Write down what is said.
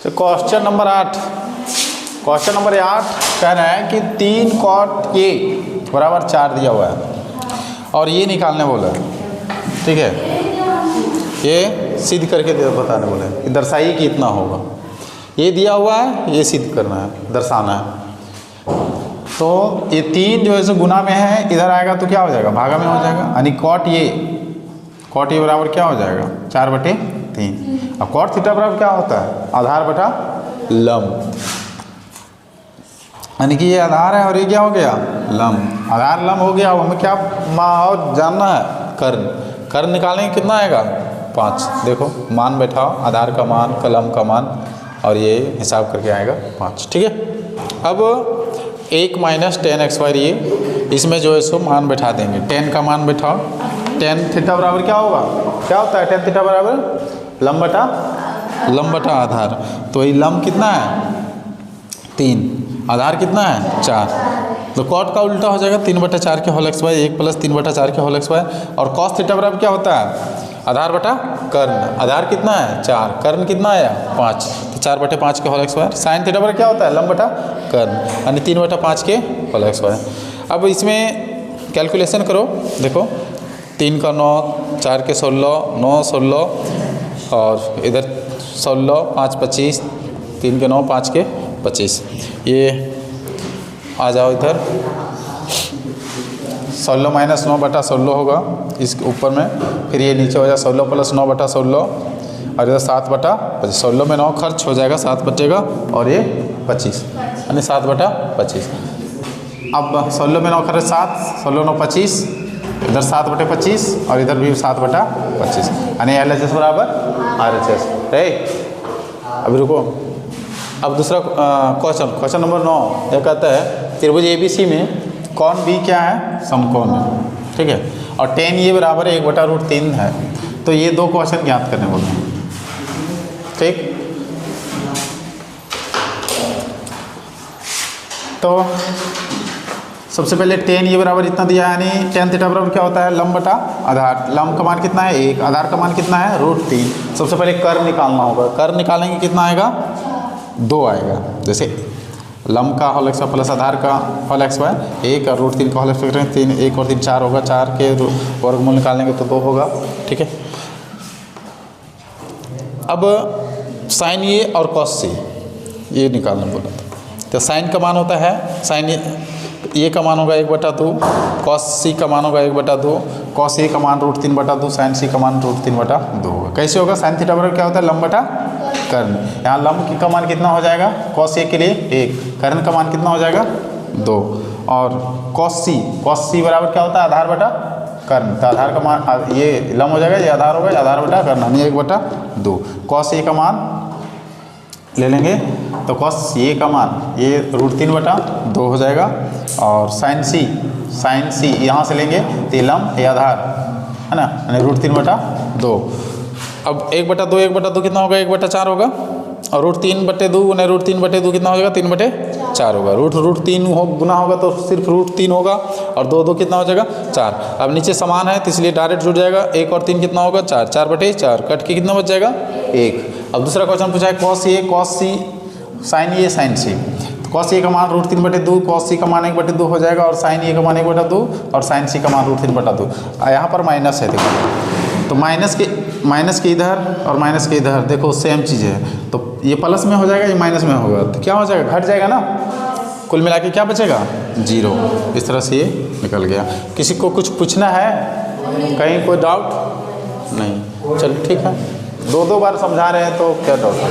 तो question number 8 कह रहा है कि 3 cot A बराबर 4 दिया हुआ है और ये निकालने बोला है। ठीक है, ये सिद्ध करके बताने बोले कि दर्शाइए कि इतना होगा। ये दिया हुआ है, ये सिद्ध करना है, दर्शाना है। तो ये 3 जो है सो गुना में है, इधर आएगा तो क्या हो जाएगा, भागा में हो जाएगा। यानी cot A बराबर क्या हो जाएगा, 4/3। अब cot थीटा बराबर क्या होता है, आधार बटा लंब। यानी कि ये आधार है और ये क्या हो गया, लंब। आधार लंब हो गया। अब हमें क्या और जानना है, कर्ण निकालेंगे कितना आएगा, 5। देखो मान बैठाओ, आधार का मान, कलम का मान, और ये हिसाब करके आएगा 5। ठीक है। अब 1 - 10x² ये इसमें जो है सो मान बैठा देंगे। 10 का मान बैठाओ। 10 थीटा बराबर क्या होगा, क्या होता है 10 थीटा बराबर लंब बटा आधार। तो ये लंब कितना है 3, आधार कितना है 4। तो cot का उल्टा हो जाएगा 3/4 के होल XY 1 + 3/4 के होल XY। और cos थीटा बराबर क्या होता है, आधार बटा कर्ण। आधार कितना है 4, कर्ण कितना आया 5, तो 4/5 के होल XY। साइन थीटा बराबर क्या होता है, लंब बटा कर्ण, यानी 3/5 के होल XY। अब इसमें कैलकुलेशन करो, देखो 3 का 9, 4 के 16, 9 16, और इधर 16, 5 25, 3 के 9, 5 के 25। ये आ जाओ इधर, 16 - 9/16 होगा इस ऊपर में। फिर ये नीचे हो जाए 16 + 9/16, और इधर 7/25। 16 में 9 खर्च हो जाएगा, 7 बचेगा, और ये 25, यानी 7/25। अब 16 में 9 खर्च 7, 16 9 25, इधर 7/25, और इधर भी 7/25, यानी LHS बराबर RHS। अभी रुको, अब दूसरा क्वेश्चन नंबर 9 यह कहता है त्रिभुज ABC में कौन B क्या है, समकोण है। ठीक है, और tan ये बराबर 1/√3 है। तो ये 2 क्वेश्चन ज्ञात करने बोले हैं। ठीक, तो सबसे पहले tan ये बराबर इतना दिया, यानी tan थीटा बराबर क्या होता है, लंब बटा आधार। लंब का मान कितना है 1, आधार का मान कितना है √3। सबसे पहले कर्ण निकालना होगा। कर्ण निकालेंगे कितना आएगा, 2 आएगा। जैसे लंब का होल XY प्लस आधार का होल XY 1, और √3 का होल XY 3, 1 और 3 4 होगा। 4 के वर्गमूल निकालेंगे तो 2 होगा। ठीक है। अब साइन ये और कॉस C ये निकालना बोला था। तो साइन का मान होता है, साइन ये का मान होगा 1/2, कॉस C का मान होगा 1/2, कॉस A का मान √3/2, साइन C का मान √3/2 होगा। कैसे होगा, साइन थीटा बराबर क्या होता है, लंब बटा कर्ण। यहाँ लंब का मान कितना हो जाएगा, कॉस A के लिए 1, कर्ण का मान कितना हो जाएगा 2, और कॉस C बराबर क्या होता है, आधार बटा कर्ण। तो आधार का मान ये लंब हो जाएगा, ये आधार होगा, आधार बटा कर्ण, यानी 1/2। कॉस A का मान ले लेंगे, तो कॉस A का मान ये √3/2 हो जाएगा, और साइन C यहाँ से लेंगे तो ये लंब, ये आधार है ना, यानी √3/2। अब 1/2 कितना होगा, 1/4 होगा, और √3/2 यानी √3/2 कितना हो जाएगा, 3/4 होगा। √3 गुना होगा तो सिर्फ √3 होगा, और 2 कितना हो जाएगा 4। अब नीचे समान है तो इसलिए डायरेक्ट जुड़ जाएगा। 1 और 3 कितना होगा 4, 4/4 कट के कितना बच जाएगा 1। अब दूसरा क्वेश्चन पूछा है cos C sine A sine C। तो कॉस A का मान √3/2, कॉस C का मान 1/2 हो जाएगा, और साइन A का मान 1/2, और साइन C का मान √3/2। यहाँ पर माइनस है, देखो तो माइनस के इधर और माइनस के इधर देखो सेम चीज़ है। तो ये प्लस में हो जाएगा, ये माइनस में होगा, तो क्या हो जाएगा, घट जाएगा ना। कुल मिला के क्या बचेगा 0। इस तरह से ये निकल गया। किसी को कुछ पूछना है, कहीं कोई डाउट नहीं, चलो ठीक है। 2 बार समझा रहे हैं तो क्या डाउट है।